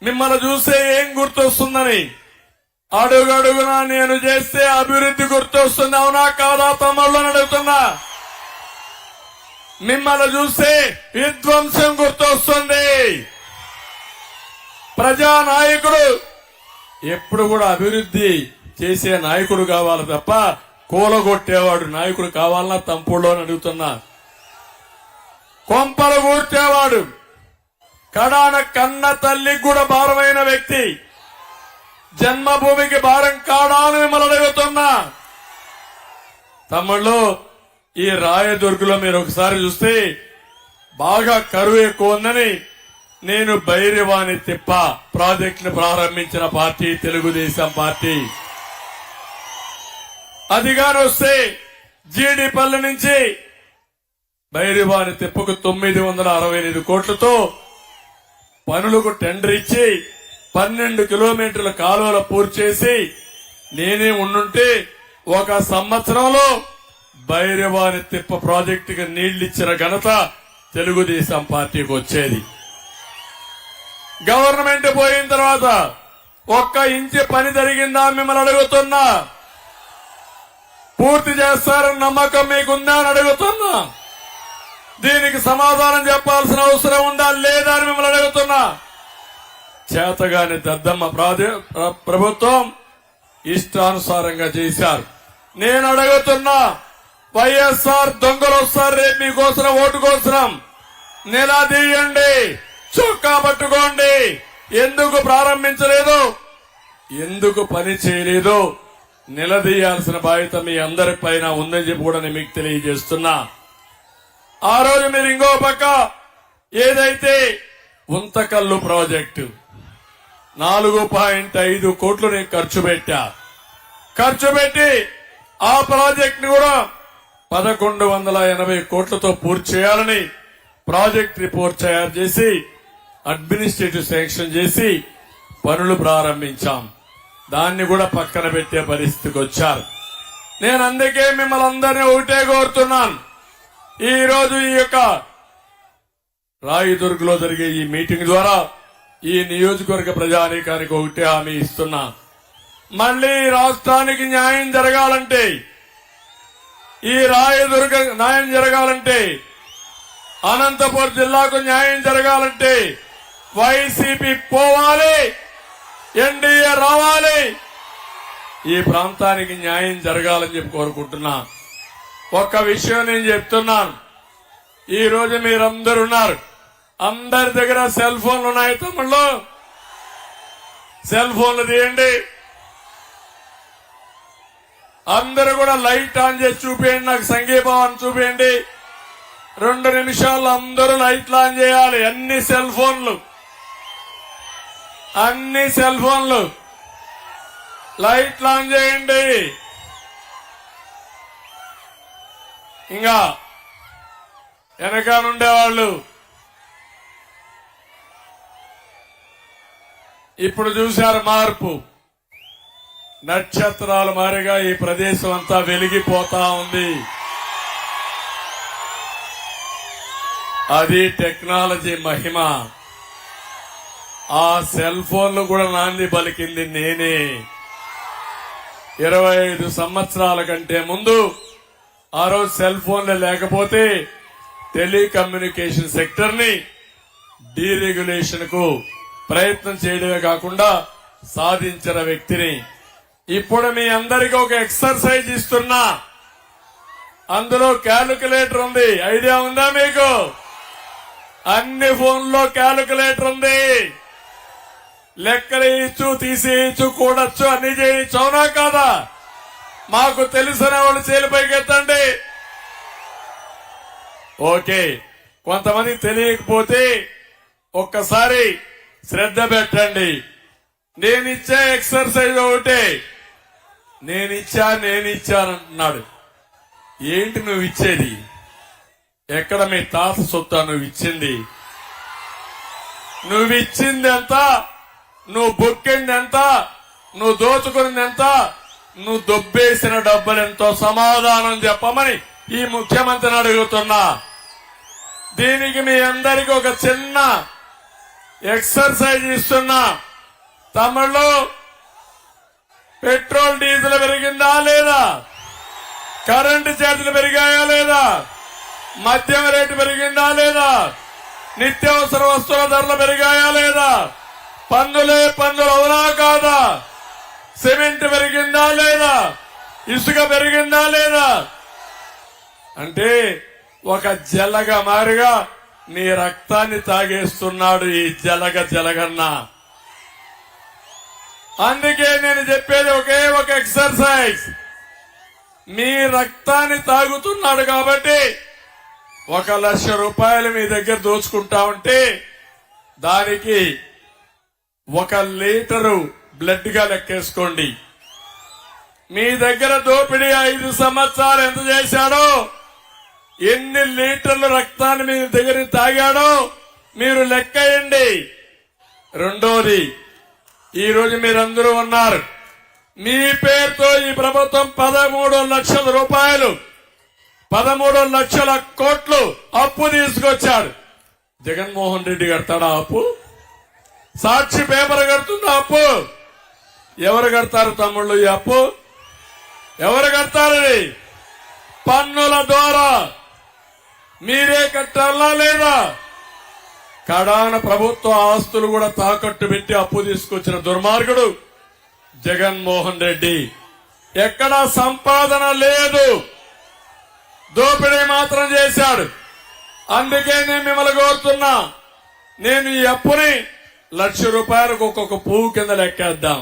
మిమ్మల్ని చూస్తే ఏం గుర్తొస్తుందని అడుగడుగునా నేను చేస్తే అభివృద్ధి గుర్తొస్తుంది. అవునా కాదా తమ్ముళ్ళని అడుగుతున్నా. మిమ్మల్ని చూస్తే విధ్వంసం గుర్తొస్తుంది. ప్రజానాయకుడు ఎప్పుడు కూడా అభివృద్ధి చేసే నాయకుడు కావాలి తప్ప కూలగొట్టేవాడు నాయకుడు కావాలన్నా తంపుళ్ళు అని అడుగుతున్నా. కొంపలు కూర్చేవాడు, కడాన కన్న తల్లికి కూడా భారమైన వ్యక్తి, జన్మభూమికి భారం కాడా అని మిమ్మల్ని అడుగుతున్నా. తమ్ముళ్ళు, ఈ రాయదుర్గులో మీరు ఒకసారి చూస్తే బాగా కరువు ఎక్కువ ఉందని నేను భైరవాణి తిప్ప ప్రాజెక్ట్ ను ప్రారంభించిన పార్టీ తెలుగుదేశం పార్టీ. అధికారం వస్తే జీడిపల్లి నుంచి భైరవాణి తిప్పకు 968 కోట్లతో పనులకు టెండర్ ఇచ్చి 12 కిలోమీటర్ల కాలువలు పూర్తి చేసి నేనే ఉండుంటే 1 సంవత్సరంలో భైరవాణి తిప్ప ప్రాజెక్టుకి నీళ్లిచ్చిన ఘనత తెలుగుదేశం పార్టీకి వచ్చేది. గవర్నమెంట్ పోయిన తర్వాత 1 ఇంచు పని జరిగిందా మిమ్మల్ని అడుగుతున్నా. పూర్తి చేస్తారని నమ్మకం మీకుందా అని అడుగుతున్నా. దీనికి సమాధానం చెప్పాల్సిన అవసరం ఉందా లేదా అని మిమ్మల్ని అడుగుతున్నా. చేతగాని దద్దమ్మ ప్రభుత్వం ఇష్టానుసారంగా చేశారు. నేను అడుగుతున్నా, వైఎస్ఆర్ దొంగలు వస్తారు రేపు మీకోసం ఓటు కోసం, నిలదీయండి, చొక్కా పట్టుకోండి. ఎందుకు ప్రారంభించలేదు, ఎందుకు పని చేయలేదు నిలదీయాల్సిన బాధ్యత మీ అందరి పైన ఉందని చెప్పి కూడా నేను మీకు తెలియజేస్తున్నా. ఆ రోజు మీరు ఇంకో పక్క ఏదైతే ఉంతకల్లు ప్రాజెక్టు 4.5 కోట్లు నేను ఖర్చు పెట్టి ఆ ప్రాజెక్ట్ ని కూడా 1180 కోట్లతో పూర్తి చేయాలని ప్రాజెక్ట్ రిపోర్ట్ తయారు చేసి అడ్మినిస్ట్రేటివ్ శాంక్షన్ చేసి పనులు ప్రారంభించాం. దాన్ని కూడా పక్కన పెట్టే పరిస్థితికి వచ్చారు. నేను అందుకే మిమ్మల్ని అందరినీ ఒకటే కోరుతున్నాను. ఈ రోజు ఈ యొక్క రాయదుర్గలో జరిగే ఈ మీటింగ్ ద్వారా ఈ నియోజకవర్గ ప్రజానీకానికి ఒకటే హామీ ఇస్తున్నా. మళ్లీ రాష్ట్రానికి న్యాయం జరగాలంటే, ఈ రాయదుర్గ న్యాయం జరగాలంటే, అనంతపురం జిల్లాకు న్యాయం జరగాలంటే వైసీపీ పోవాలి, ఎన్డీఏ రావాలి, ఈ ప్రాంతానికి న్యాయం జరగాలని చెప్పి కోరుకుంటున్నా. ఒక్క విషయం నేను చెప్తున్నాను. ఈ రోజు మీరందరూ ఉన్నారు, అందరి దగ్గర సెల్ ఫోన్లు ఉన్నాయి. తమ్ముళ్ళు, సెల్ ఫోన్లు తీయండి. అందరూ కూడా లైట్ ఆన్ చేసి చూపించండి, నాకు సంఘీభావం చూపించండి. 2 నిమిషాల్లో అందరూ లైట్లు ఆన్ చేయాలి. అన్ని సెల్ ఫోన్లు లైట్లు ఆన్ చేయండి. ఇంకా వెనకానుండేవాళ్ళు ఇప్పుడు చూశారు మార్పు. నక్షత్రాలు మారిగా ఈ ప్రదేశం అంతా వెలిగిపోతా ఉంది. అది టెక్నాలజీ మహిమ. ఆ సెల్ ఫోన్లు కూడా నాంది పలికింది నేనే. 25 సంవత్సరాల కంటే ముందు ఆ రోజు సెల్ ఫోన్లు లేకపోతే టెలికమ్యూనికేషన్ సెక్టర్ ని డీరెగ్యులేషన్ కు ప్రయత్నం చేయడమే కాకుండా సాధించిన వ్యక్తిని. ఇప్పుడు మీ అందరికీ ఒక ఎక్సర్సైజ్ ఇస్తున్నా. అందులో క్యాలిక్యులేటర్ ఉంది. ఐడియా ఉందా మీకు? అన్ని ఫోన్లో క్యాలిక్యులేటర్ ఉంది. లెక్కలు ఇచ్చు, తీసేయచ్చు, కూడచ్చు, అన్ని చేయొచ్చు. అవునా కాదా? మాకు తెలిసిన వాళ్ళు చేలిపైకి ఎత్తండి. ఓకే, కొంతమంది తెలియకపోతే ఒక్కసారి శ్రద్ధ పెట్టండి. నేనిచ్చే ఎక్సర్సైజ్ ఒకటే. నేనిచ్చానంటున్నాడు. ఏంటి నువ్వు ఇచ్చేది? ఎక్కడ మీ తాత సొత్తా నువ్వు ఇచ్చింది? నువ్విచ్చింది ఎంత? నువ్వు బొక్కింది ఎంత? నువ్వు దోచుకున్నది ఎంత? నువ్వు దొబ్బేసిన డబ్బులు ఎంతో సమాధానం చెప్పమని ఈ ముఖ్యమంత్రిని అడుగుతున్నా. దీనికి మీ అందరికీ ఒక చిన్న ఎక్సర్సైజ్ ఇస్తున్నా. తమిళ్లో పెట్రోల్ డీజిల్ పెరిగిందా లేదా? కరెంటు ఛార్జీలు పెరిగాయా లేదా? మద్యం రేటు పెరిగిందా లేదా? నిత్యావసర వస్తువుల ధరలు పెరిగాయా లేదా? పన్నులే పన్నులు అవునా కాదా? సిమెంట్ పెరిగిందా లేదా? ఇసుక పెరిగిందా లేదా? అంటే ఒక జలగ మారిగా నీ రక్తాన్ని తాగేస్తున్నాడు ఈ జలగన్న. అందుకే నేను చెప్పేది ఒకే ఒక ఎక్సర్సైజ్. మీ రక్తాన్ని తాగుతున్నాడు కాబట్టి 1,00,000 రూపాయలు మీ దగ్గర దోచుకుంటా ఉంటే దానికి 1 లీటరు బ్లడ్ గా లెక్కేసుకోండి. మీ దగ్గర దోపిడీ 5 సంవత్సరాలు ఎంత చేశాడో, ఎన్ని లీటర్ల రక్తాన్ని మీ దగ్గర తాగాడో మీరు లెక్కేయండి. రెండోది, ఈ రోజు మీరందరూ ఉన్నారు. మీ పేరుతో ఈ ప్రభుత్వం 13 లక్షల రూపాయలు 13 లక్షల కోట్లు అప్పు తీసుకొచ్చాడు. జగన్మోహన్ రెడ్డి కడతాడా అప్పు? సాక్షి పేపర్ కడుతుందా అప్పు? ఎవరు కడతారు తమ్ముళ్ళు ఈ అప్పు? ఎవరు కడతారు? పన్నుల ద్వారా మీరే కట్టాలా లేదా? కడాన ప్రభుత్వ ఆస్తులు కూడా తాకట్టు పెట్టి అప్పు తీసుకొచ్చిన దుర్మార్గుడు జగన్మోహన్ రెడ్డి. ఎక్కడా సంపాదన లేదు, దోపిడీ మాత్రం చేశాడు. అందుకే నేను మిమ్మల్ని కోరుతున్నా, నేను ఈ అప్పుని 1,00,000 రూపాయలకు ఒక్కొక్క పువ్వు కింద లెక్కేద్దాం.